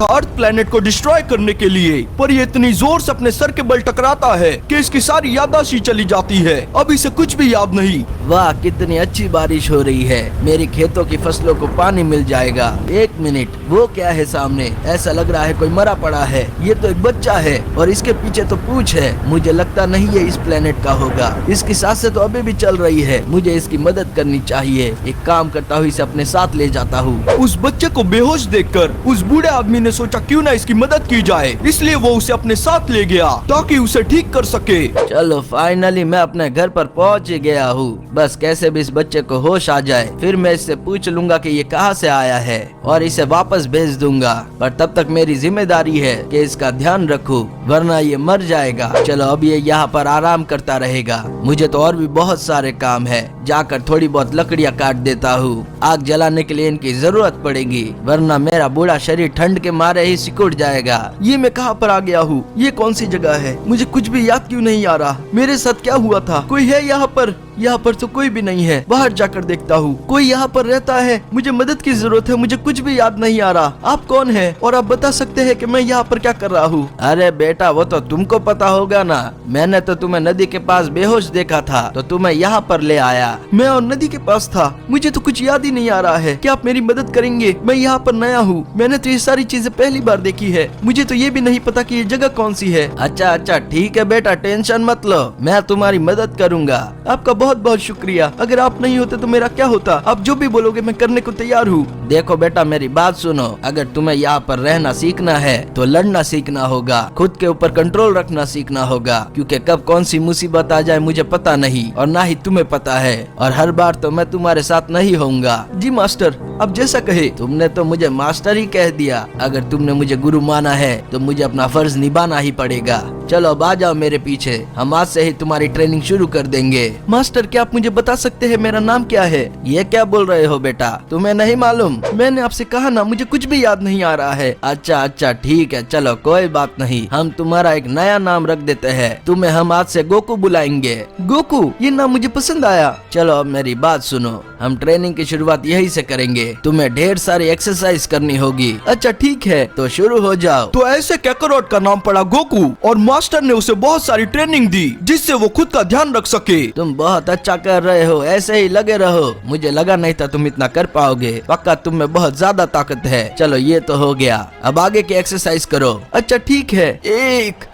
था अर्थ प्लेनेट को डिस्ट्रॉय करने के लिए, पर ये इतनी जोर से अपने सर के बल टकराता है कि इसकी सारी याददाश्त ही चली जाती है। अब इसे कुछ भी याद नहीं। वाह, कितनी अच्छी बारिश हो रही है, मेरी खेतों की फसलों को पानी मिल जाएगा। एक मिनट, वो क्या है सामने? ऐसा लग रहा है कोई मरा पड़ा है। ये तो एक बच्चा है और इसके पीछे तो पूंछ है। मुझे लगता नहीं ये इस प्लेनेट का होगा। इसकी सांसें तो अभी भी चल रही है। मुझे इसकी मदद करनी चाहिए। एक काम करता हूँ, इसे अपने साथ ले जाता हूँ। उस बच्चे को बेहोश देखकर उस बूढ़े आदमी ने सोचा क्यों ना इसकी मदद की जाए, इसलिए वो उसे अपने साथ ले गया ताकि उसे ठीक कर सके। चलो, फाइनली मैं अपने घर पर पहुंच गया हूँ। बस कैसे भी इस बच्चे को होश आ जाए, फिर मैं इससे पूछ लूंगा कि ये कहाँ से आया है और इसे वापस भेज दूंगा। पर तब तक मेरी जिम्मेदारी है कि इसका ध्यान रखूं, वरना ये मर जाएगा। चलो, अब ये यहाँ पर आराम करता रहेगा। मुझे तो और भी बहुत सारे काम है। जाकर थोड़ी बहुत लकड़ियाँ काट देता हूँ। आग जलाने के लिए इनकी जरूरत पड़ेगी, वरना मेरा बूढ़ा शरीर ठंड के मारे ही सिकुड़ जाएगा। ये मैं कहाँ पर आ गया हूँ? ये कौन सी जगह है? मुझे कुछ भी याद क्यों नहीं आ रहा। मेरे साथ क्या हुआ था? कोई है यहाँ पर? यहाँ पर तो कोई भी नहीं है। बाहर जाकर देखता हूँ, कोई यहाँ पर रहता है? मुझे मदद की जरूरत है। मुझे कुछ भी याद नहीं आ रहा। आप कौन है और आप बता सकते हैं कि मैं यहाँ पर क्या कर रहा हूँ? अरे बेटा, वो तो तुमको पता होगा ना। मैंने तो तुम्हें नदी के पास बेहोश देखा था, तो तुम्हें यहाँ पर ले आया। मैं और नदी के पास था? मुझे तो कुछ याद ही नहीं आ रहा है। क्या आप मेरी मदद करेंगे? मैं यहाँ पर नया हूँ। मैंने तो ये सारी चीजें पहली बार देखी है। मुझे तो ये भी नहीं पता कि ये जगह कौन सी है। अच्छा, ठीक है बेटा, टेंशन मत लो, मैं तुम्हारी मदद करूँगा। आपका बहुत बहुत शुक्रिया। अगर आप नहीं होते तो मेरा क्या होता? आप जो भी बोलोगे मैं करने को तैयार हूँ। देखो बेटा, मेरी बात सुनो। अगर तुम्हें यहाँ पर रहना सीखना है तो लड़ना सीखना होगा, खुद के ऊपर कंट्रोल रखना सीखना होगा, क्योंकि कब कौन सी मुसीबत आ जाए मुझे पता नहीं और ना ही तुम्हें पता है। और हर बार तो मैं तुम्हारे साथ नहीं होऊंगा। जी मास्टर, आप जैसा कहे। तुमने तो मुझे मास्टर ही कह दिया। अगर तुमने मुझे गुरु माना है तो मुझे अपना फर्ज निभाना ही पड़ेगा। चलो, अब आ जाओ मेरे पीछे। हम आज से ही तुम्हारी ट्रेनिंग शुरू कर देंगे। मास्टर, क्या आप मुझे बता सकते हैं मेरा नाम क्या है? ये क्या बोल रहे हो बेटा, तुम्हें नहीं मालूम? मैंने आपसे कहा ना, मुझे कुछ भी याद नहीं आ रहा है। अच्छा, ठीक है, चलो कोई बात नहीं। हम तुम्हारा एक नया नाम रख देते हैं। तुम्हें हम आज से गोकू बुलाएंगे। गोकू, ये नाम मुझे पसंद आया। चलो, अब मेरी बात सुनो। हम ट्रेनिंग की शुरुआत यही से करेंगे। तुम्हें ढेर सारी एक्सरसाइज करनी होगी। अच्छा ठीक है, तो शुरू हो जाओ। तो ऐसे कैकरोट का नाम पड़ा गोकू और मास्टर ने उसे बहुत सारी ट्रेनिंग दी जिससे वो खुद का ध्यान रख सके। तुम बहुत अच्छा कर रहे हो, ऐसे ही लगे रहो। मुझे लगा नहीं था तुम इतना कर पाओगे। पक्का तुम में बहुत ज्यादा ताकत है। चलो, ये तो हो गया, अब आगे की एक्सरसाइज करो। अच्छा ठीक है। एक,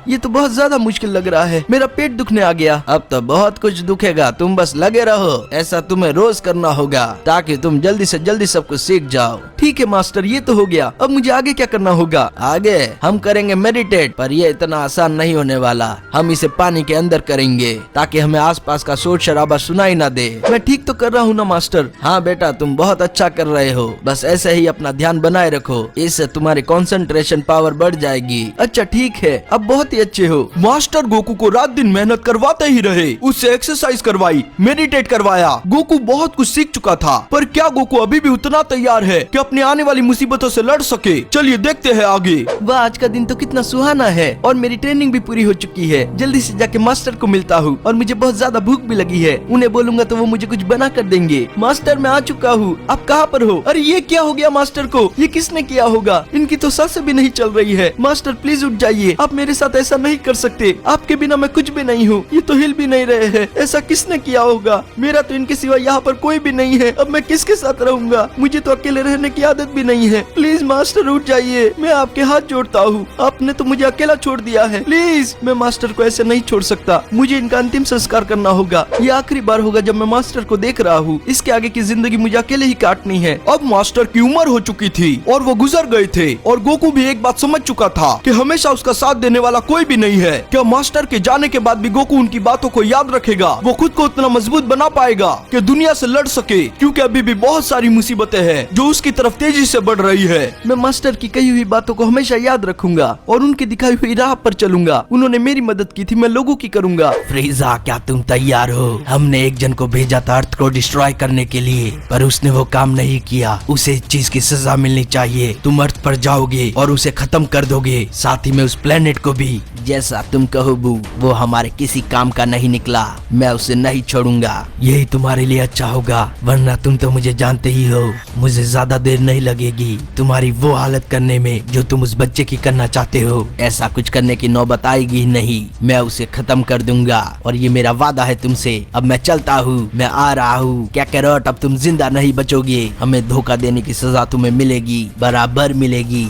ये तो बहुत ज्यादा मुश्किल लग रहा है। मेरा पेट दुखने आ गया। अब तो बहुत कुछ दुखेगा, तुम बस लगे रहो। ऐसा तुम्हें रोज करना होगा ताकि तुम जल्दी से जल्दी सब कुछ सीख जाओ। ठीक है मास्टर, ये तो हो गया। अब मुझे आगे क्या करना होगा? आगे हम करेंगे मेडिटेट, पर ये इतना आसान नहीं होने वाला। हम इसे पानी के अंदर करेंगे ताकि हमें आसपास का शोर शराबा सुनाई ना दे। मैं ठीक तो कर रहा हूँ ना मास्टर? हाँ बेटा, तुम बहुत अच्छा कर रहे हो। बस ऐसे ही अपना ध्यान बनाए रखो, इससे तुम्हारी कंसंट्रेशन पावर बढ़ जाएगी। अच्छा ठीक है, अब बहुत ही अच्छे हो। मास्टर गोकू को रात दिन मेहनत करवाते ही रहे। उससे एक्सरसाइज करवाई, मेडिटेट करवाया। गोकू बहुत कुछ सीख चुका था, पर क्या गोकू अभी भी उतना तैयार है कि अपनी आने वाली मुसीबतों से लड़ सके? चलिए देखते हैं आगे। वाह, आज का दिन तो कितना सुहाना है और मेरी ट्रेनिंग भी पूरी हो चुकी है। जल्दी से जाके मास्टर को मिलता हूँ और मुझे बहुत ज्यादा भूख भी लगी है। उन्हें बोलूंगा तो वो मुझे कुछ बना कर देंगे। मास्टर, मैं आ चुका हूँ। आप कहाँ पर हो? अरे ये क्या हो गया मास्टर को? ये किसने किया होगा? इनकी तो सांसें भी नहीं चल रही है। मास्टर प्लीज उठ जाइए, आप मेरे साथ ऐसा नहीं कर सकते। आपके बिना मैं कुछ भी नहीं हूँ। ये तो हिल भी नहीं रहे हैं। ऐसा किसने किया होगा? मेरा तो इनके सिवा यहाँ पर कोई भी नहीं है। अब मैं किसके साथ रहूंगा? मुझे तो अकेले रहने की आदत भी नहीं है। प्लीज मास्टर उठ जाइए, मैं आपके हाथ जोड़ता हूँ। आपने तो मुझे अकेला छोड़ दिया है। प्लीज, मैं मास्टर को ऐसे नहीं छोड़ सकता। मुझे इनका अंतिम संस्कार करना होगा। ये आखिरी बार होगा जब मैं मास्टर को देख रहा हूँ। इसके आगे की जिंदगी मुझे अकेले ही काटनी है। अब मास्टर की उम्र हो चुकी थी और वो गुजर गए थे और गोकू भी एक बात समझ चुका था कि हमेशा उसका साथ देने वाला कोई भी नहीं है। क्या मास्टर के जाने के बाद भी गोकू उनकी बातों को याद रखेगा? वो खुद को उतना मजबूत बना पाएगा कि दुनिया से लड़ सके? क्योंकि अभी भी बहुत सारी मुसीबतें हैं जो उसकी तरफ तेजी से बढ़ रही है। मैं मास्टर की कही हुई बातों को हमेशा याद रखूंगा और उनकी दिखाई हुई राह पर चलूंगा। उन्होंने मेरी मदद की थी, मैं लोगों की करूंगा। फ्रीजा, क्या तुम तैयार हो? हमने एक जन को भेजा था अर्थ को डिस्ट्रॉय करने के लिए, पर उसने वो काम नहीं किया। उसे इस चीज की सजा मिलनी चाहिए। तुम अर्थ पर जाओगे और उसे खत्म कर दोगे, साथ ही में उस प्लेनेट को भी जैसा तुम कहो बू, वो हमारे किसी काम का नहीं निकला। मैं उसे नहीं छोड़ूंगा। यही तुम्हारे लिए अच्छा होगा, वरना तुम तो मुझे जानते ही हो, मुझे ज्यादा देर नहीं लगेगी तुम्हारी वो हालत करने में जो तुम उस बच्चे की करना चाहते हो। ऐसा कुछ करने की नौबत आएगी नहीं, मैं उसे खत्म कर दूंगा और ये मेरा वादा है तुमसे। अब मैं चलता हूँ, मैं आ रहा हूँ। क्या कैरोट, अब तुम जिंदा नहीं बचोगे। हमें धोखा देने की सजा तुम्हें मिलेगी, बराबर मिलेगी।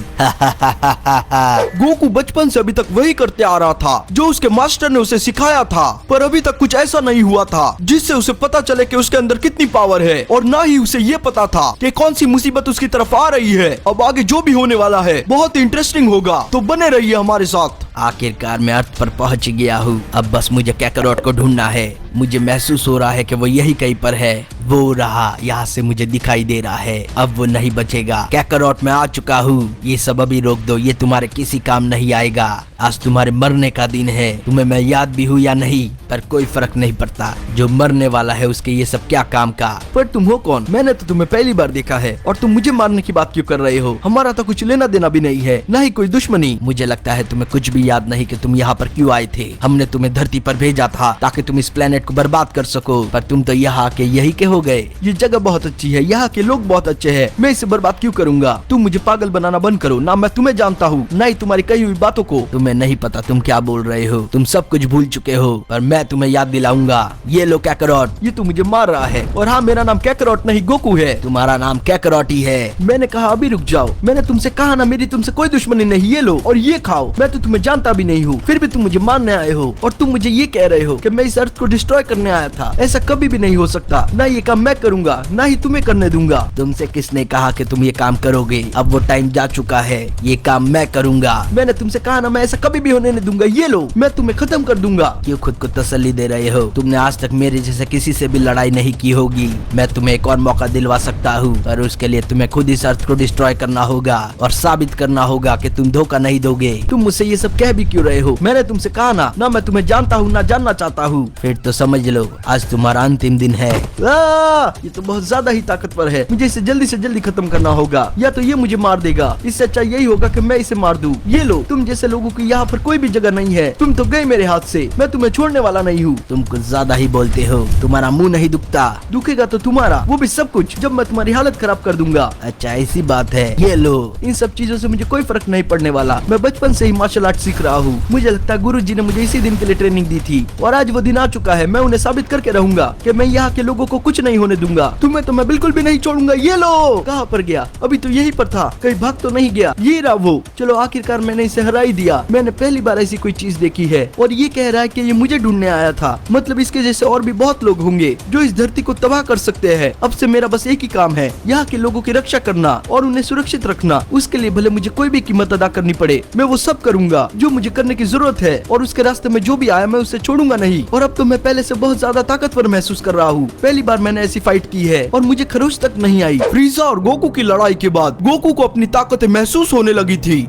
गोकू बचपन से अभी तक वही करते आ रहा था जो उसके मास्टर ने उसे सिखाया था, पर अभी तक कुछ ऐसा नहीं हुआ था जिससे उसे पता चले कि उसके अंदर कितनी पावर है, और ना ही उसे ये पता था कि कौन सी मुसीबत उसकी तरफ आ रही है। अब आगे जो भी होने वाला है बहुत इंटरेस्टिंग होगा, तो बने रहिए हमारे साथ। आखिरकार मैं अर्थ पर पहुंच गया हूँ। अब बस मुझे कैकरोट को ढूंढना है। मुझे महसूस हो रहा है कि वो यही कहीं पर है। वो रहा, यहाँ से मुझे दिखाई दे रहा है। अब वो नहीं बचेगा। कैकरोट, मैं आ चुका हूँ। ये सब अभी रोक दो, ये तुम्हारे किसी काम नहीं आएगा। आज तुम्हारे मरने का दिन है। तुम्हें मैं याद भी हूँ या नहीं, पर कोई फर्क नहीं पड़ता। जो मरने वाला है उसके ये सब क्या काम का। पर तुम हो कौन? मैंने तो तुम्हें पहली बार देखा है, और तुम मुझे मारने की बात क्यों कर रहे हो? हमारा तो कुछ लेना देना भी नहीं है, ना ही कोई दुश्मनी। मुझे लगता है तुम्हें कुछ भी याद नहीं कि तुम यहाँ पर क्यों आए थे। हमने तुम्हें धरती पर भेजा था ताकि तुम इस प्लेनेट को बर्बाद कर सको, पर तुम तो यहाँ आके यही के हो गए। ये जगह बहुत अच्छी है, यहाँ के लोग बहुत अच्छे हैं, मैं इसे बर्बाद क्यों करूँगा? तुम मुझे पागल बनाना बंद करो। ना मैं तुम्हें जानता हूँ, ना ही तुम्हारी कही हुई बातों को। तुम्हें नहीं पता तुम क्या बोल रहे हो। तुम सब कुछ भूल चुके हो, पर मैं तुम्हें याद दिलाऊंगा। ये लो कैकरोट। ये तो मुझे मार रहा है। और हाँ, मेरा नाम कैकरोट नहीं गोकू है। तुम्हारा नाम कैकरोट ही है। मैंने कहा अभी रुक जाओ। मैंने तुमसे कहा ना, मेरी तुमसे कोई दुश्मनी नहीं। ये लो और ये खाओ। मैं तो तुम्हें जानता भी नहीं हूँ, फिर भी तुम मुझे मारने आए हो, और तुम मुझे ये कह रहे हो कि मैं इस अर्थ को डिस्ट्रॉय करने आया था। ऐसा कभी भी नहीं हो सकता। ना ये काम मैं करूँगा, ना ही तुम्हें करने दूंगा। तुमसे किसने कहा कि तुम ये काम करोगे? अब वो टाइम जा चुका है। ये काम मैं करूंगा। मैंने तुमसे कहा ना, मैं ऐसा कभी भी होने नहीं दूंगा। ये लो, मैं तुम्हें खत्म कर दूंगा। क्यों खुद को तसल्ली दे रहे हो? तुमने आज तक मेरे जैसे किसी से भी लड़ाई नहीं की होगी। मैं तुम्हें एक और मौका दिलवा सकता हूँ, पर उसके लिए तुम्हें खुद इस अर्थ को डिस्ट्रॉय करना होगा और साबित करना होगा कि तुम धोखा नहीं दोगे। तुम मुझसे ये सब कह भी क्यों रहे हो? मैंने तुमसे कहा ना मैं तुम्हें जानता हूँ ना जानना चाहता हूँ। फिर तो समझ लो, आज तुम्हारा अंतिम दिन है। ये तो बहुत ज्यादा ही ताकतवर है। मुझे इसे जल्दी से जल्दी खत्म करना होगा, या तो ये मुझे मार देगा। इससे अच्छा यही होगा कि मैं इसे मार दूं। ये लो, तुम जैसे लोगों की यहाँ पर कोई भी जगह नहीं है। तुम तो गए मेरे हाथ से। मैं तुम्हें छोड़ने वाला नहीं हूँ। तुम कुछ ज्यादा ही बोलते हो। तुम्हारा मुंह नहीं दुखता? दुखेगा तो तुम्हारा, वो भी सब कुछ, जब मैं तुम्हारी हालत खराब कर दूंगा। अच्छा, ऐसी बात है। ये लो। इन सब चीजों से मुझे कोई फर्क नहीं पड़ने वाला। मैं बचपन से ही मार्शल आर्ट सीख रहा हूँ। मुझे लगता है गुरुजी ने मुझे इसी दिन के लिए ट्रेनिंग दी थी, और आज वो दिन आ चुका है। मैं उन्हें साबित करके रहूंगा कि मैं यहाँ के लोगों को कुछ नहीं होने दूंगा। तुम्हें तो मैं बिल्कुल भी नहीं छोड़ूंगा। ये लो। कहाँ पर गया? अभी तो यहीं पर था, कहीं भाग तो नहीं गया। ये रहा वो। चलो, आखिरकार मैंने इसे हरा ही दिया। मैंने पहली बार ऐसी कोई चीज देखी है, और ये कह रहा है कि ये मुझे ढूंढने आया था। मतलब इसके जैसे और भी बहुत लोग होंगे जो इस धरती को तबाह कर सकते हैं। अब से मेरा बस एक ही काम है, यहाँ के लोगों की रक्षा करना और उन्हें सुरक्षित रखना। उसके लिए भले मुझे कोई भी कीमत अदा करनी पड़े, मैं वो सब करूंगा जो मुझे करने की जरूरत है, और उसके रास्ते में जो भी आया मैं उसे छोड़ूंगा नहीं। और अब तो मैं पहले से बहुत ज्यादा ताकतवर महसूस कर रहा हूँ। पहली बार मैंने ऐसी फाइट की है और मुझे खरोच तक नहीं आई। फ्रीजा और गोकू की लड़ाई के बाद गोकू को अपनी ताकतें महसूस होने लगी थी।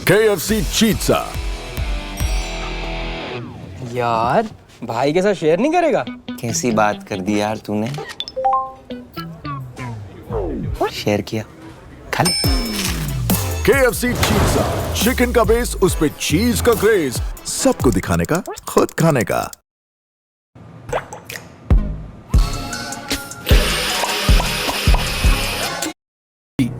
KFC Pizza। यार, भाई के साथ शेयर नहीं करेगा? कैसी बात कर दी यार तूने। शेयर किया, खा ले। KFC Pizza, चिकन का बेस, उस पे चीज का क्रेज, सबको दिखाने का, खुद खाने का।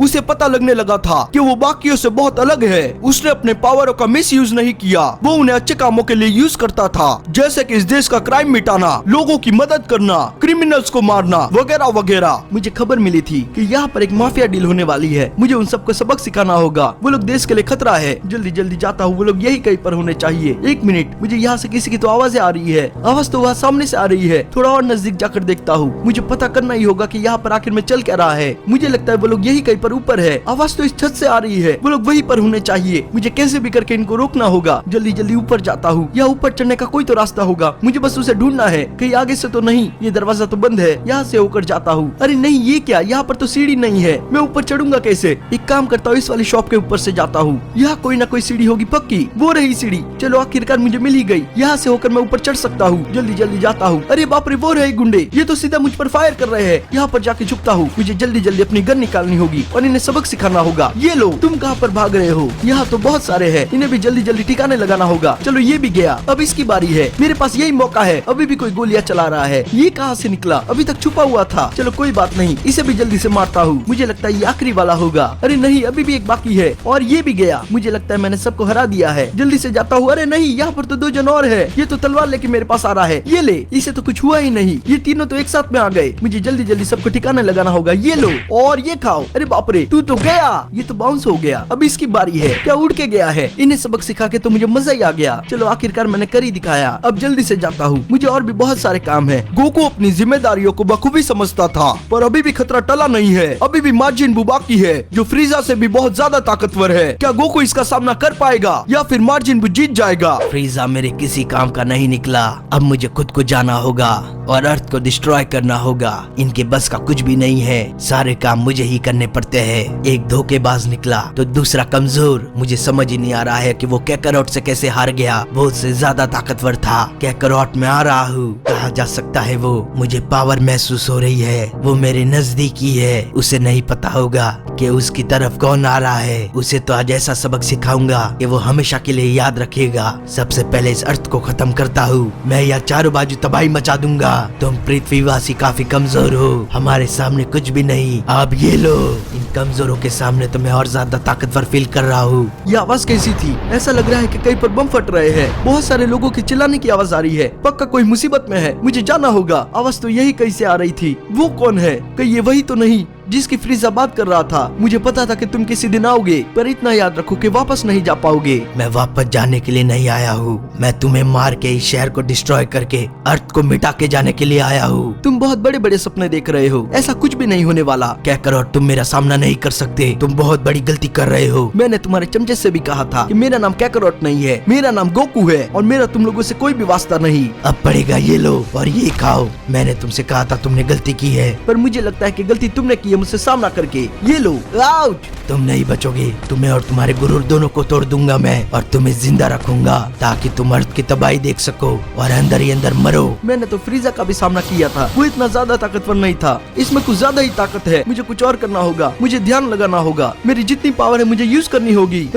उसे पता लगने लगा था कि वो बाकियों से बहुत अलग है। उसने अपने पावरों का मिसयूज नहीं किया। वो उन्हें अच्छे कामों के लिए यूज करता था, जैसे कि इस देश का क्राइम मिटाना, लोगों की मदद करना, क्रिमिनल्स को मारना, वगैरह वगैरह। मुझे खबर मिली थी कि यहाँ पर एक माफिया डील होने वाली है। मुझे उन सबको सबक सिखाना होगा। वो लोग देश के लिए खतरा है। जल्दी जल्दी जाता हूँ, वो लोग यही कहीं पर होने चाहिए। एक मिनट, मुझे यहाँ से किसी की तो आवाजें आ रही है। आवाज तो वहाँ सामने से आ रही है। थोड़ा और नजदीक जाकर देखता हूँ। मुझे पता करना ही होगा कि यहाँ पर आखिर में चल क्या रहा है। मुझे लगता है वो लोग यही कहीं पर ऊपर है। आवाज तो इस छत से आ रही है। वो लोग वहीं पर होने चाहिए। मुझे कैसे भी करके इनको रोकना होगा। जल्दी जल्दी ऊपर जाता हूँ। या ऊपर चढ़ने का कोई तो रास्ता होगा। मुझे बस उसे ढूंढना है। कहीं आगे से तो नहीं। ये दरवाजा तो बंद है। यहाँ से होकर जाता हूँ। अरे नहीं, ये क्या? यहाँ पर तो सीढ़ी नहीं है। मैं ऊपर चढ़ूंगा कैसे? एक काम करता हूँ, इस वाली शॉप के ऊपर से जाता हूँ। यहाँ कोई ना कोई सीढ़ी होगी पक्की। वो रही सीढ़ी। चलो, आखिरकार मुझे मिल ही गई। यहाँ से होकर मैं ऊपर चढ़ सकता हूँ। जल्दी जल्दी जाता हूँ। अरे बाप रे, वो रहे गुंडे। ये तो सीधा मुझ पर फायर कर रहे हैं। यहाँ पर जाके छुपता हूँ। मुझे जल्दी जल्दी अपनी गन निकालनी होगी और और इन्हें सबक सिखाना होगा। ये लो, तुम कहाँ पर भाग रहे हो? यहाँ तो बहुत सारे हैं, इन्हें भी जल्दी जल्दी ठिकाने लगाना होगा। चलो ये भी गया, अब इसकी बारी है। मेरे पास यही मौका है। अभी भी कोई गोलियां चला रहा है। ये कहाँ से निकला? अभी तक छुपा हुआ था। चलो कोई बात नहीं, इसे भी जल्दी से मारता हूँ। मुझे लगता है ये आखिरी वाला होगा। अरे नहीं, अभी भी एक बाकी है और ये भी गया। मुझे लगता है मैंने सबको हरा दिया है। जल्दी से जाता हूँ। अरे नहीं, यहाँ पर तो 2 जन और है। ये तो तलवार लेके मेरे पास आ रहा है। ये ले, इसे तो कुछ हुआ ही नहीं। ये तीनों तो एक साथ में आ गए। मुझे जल्दी जल्दी सबको ठिकाने लगाना होगा। ये लो और ये खाओ। अरे बाप रे, तू तो गया। ये तो बाउंस हो गया। अब इसकी बारी है। क्या उड़ के गया है? इन्हें सबक सिखा के तो मुझे मजा ही आ गया। चलो आखिरकार मैंने कर ही दिखाया। अब जल्दी से जाता हूँ, मुझे और भी बहुत सारे काम है। गोकू अपनी जिम्मेदारियों को बखूबी समझता था, पर अभी भी खतरा टला नहीं है। अभी भी मार्जिन बू बाकी है, जो फ्रीजा से भी बहुत ज्यादा ताकतवर है। क्या गोकू इसका सामना कर पाएगा या फिर मार्जिन बू जीत जाएगा? फ्रीजा मेरे किसी काम का नहीं निकला। अब मुझे खुद को जाना होगा और अर्थ को डिस्ट्रॉय करना होगा। इनके बस का कुछ भी नहीं है। सारे काम मुझे ही करने पड़ते हैं। एक धोखेबाज निकला तो दूसरा कमजोर। मुझे समझ ही नहीं आ रहा है कि वो कैकरॉट से कैसे हार गया। वो उससे ज्यादा ताकतवर था। कैकरॉट में आ रहा हूँ। कहा जा सकता है वो? मुझे पावर महसूस हो रही है। वो मेरे नजदीक ही है। उसे नहीं पता होगा कि उसकी तरफ कौन आ रहा है। उसे तो आज ऐसा सबक सिखाऊंगा कि वो हमेशा के लिए याद रखेगा। सबसे पहले इस अर्थ को खत्म करता हूँ। मैं यहाँ चारों बाजू तबाही मचा दूंगा। तुम पृथ्वीवासी काफी कमजोर हो, हमारे सामने कुछ भी नहीं। अब ये लो, इन कमजोरों के सामने तो मैं और ज्यादा ताकतवर फील कर रहा हूँ। ये आवाज कैसी थी? ऐसा लग रहा है कि कहीं पर बम फट रहे हैं। बहुत सारे लोगों की चिल्लाने की आवाज आ रही है। पक्का कोई मुसीबत में है। मुझे जाना होगा। आवाज तो यही कहीं से आ रही थी। वो कौन है? कहीं ये वही तो नहीं जिसकी फ्रीजा बात कर रहा था? मुझे पता था कि तुम किसी दिन आओगे, पर इतना याद रखो कि वापस नहीं जा पाओगे। मैं वापस जाने के लिए नहीं आया हूँ। मैं तुम्हें मार के इस शहर को डिस्ट्रॉय करके अर्थ को मिटा के जाने के लिए आया हूँ। तुम बहुत बड़े बड़े सपने देख रहे हो। ऐसा कुछ भी नहीं होने वाला। क्या करो, तुम मेरा सामना नहीं कर सकते। तुम बहुत बड़ी गलती कर रहे हो। मैंने तुम्हारे चमचे से भी कहा था कि मेरा नाम कैकरॉट नहीं है, मेरा नाम गोकू है और मेरा तुम लोगों से कोई भी वास्ता नहीं। अब पड़ेगा, ये लो और ये खाओ। मैंने तुमसे कहा था तुमने गलती की है, पर मुझे लगता है कि गलती तुमने की है मुझसे सामना करके। ये लो। आउट। तुम नहीं बचोगे। तुम्हें और तुम्हारे गुरूर दोनों को तोड़ दूंगा मैं और तुम्हें जिंदा रखूंगा ताकि तुम अर्थ की तबाही देख सको और अंदर ही अंदर मरो। मैंने तो फ्रीजा का भी सामना किया था। वो इतना ज्यादा ताकतवर नहीं था। इसमें कुछ ज्यादा ही ताकत है। मुझे कुछ और करना होगा। मुझे ध्यान लगाना होगा। मेरी जितनी पावर है मुझे यूज करनी होगी।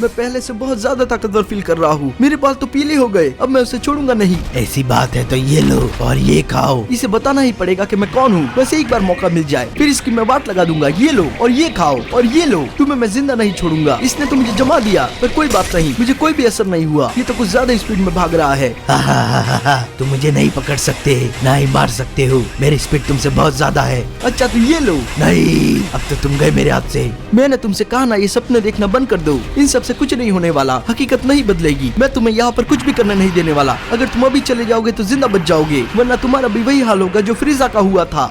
मैं पहले से बहुत ज्यादा ताकतवर फील कर रहा हूँ। मेरे बाल तो पीले हो गए। अब मैं उसे छोड़ूंगा नहीं। ऐसी बात है तो ये लो और ये खाओ। इसे बताना ही पड़ेगा कि मैं कौन हूँ। बस एक बार मौका मिल जाए, फिर इसकी मैं बात लगा दूंगा। ये लो और ये खाओ और ये लो। तुम्हें मैं जिंदा नहीं छोड़ूंगा। इसने तो मुझे जमा दिया, पर कोई बात नहीं, मुझे कोई भी असर नहीं हुआ। ये तो कुछ ज्यादा स्पीड में भाग रहा है। तुम मुझे नहीं पकड़ सकते, ना ही मार सकते हो। मेरी स्पीड तुमसे बहुत ज्यादा है। अच्छा तो ये लो। नहीं, अब तो तुम गए मेरे हाथ से। मैंने तुमसे कहा ना, ये सपने देखना बंद कर दो। इन सब से कुछ नहीं होने वाला। हकीकत नहीं बदलेगी। मैं तुम्हें यहाँ पर कुछ भी करने नहीं देने वाला। अगर तुम अभी चले जाओगे तो जिंदा बच जाओगे, वरना तुम्हारा भी वही हाल होगा जो फ्रीजा का हुआ था।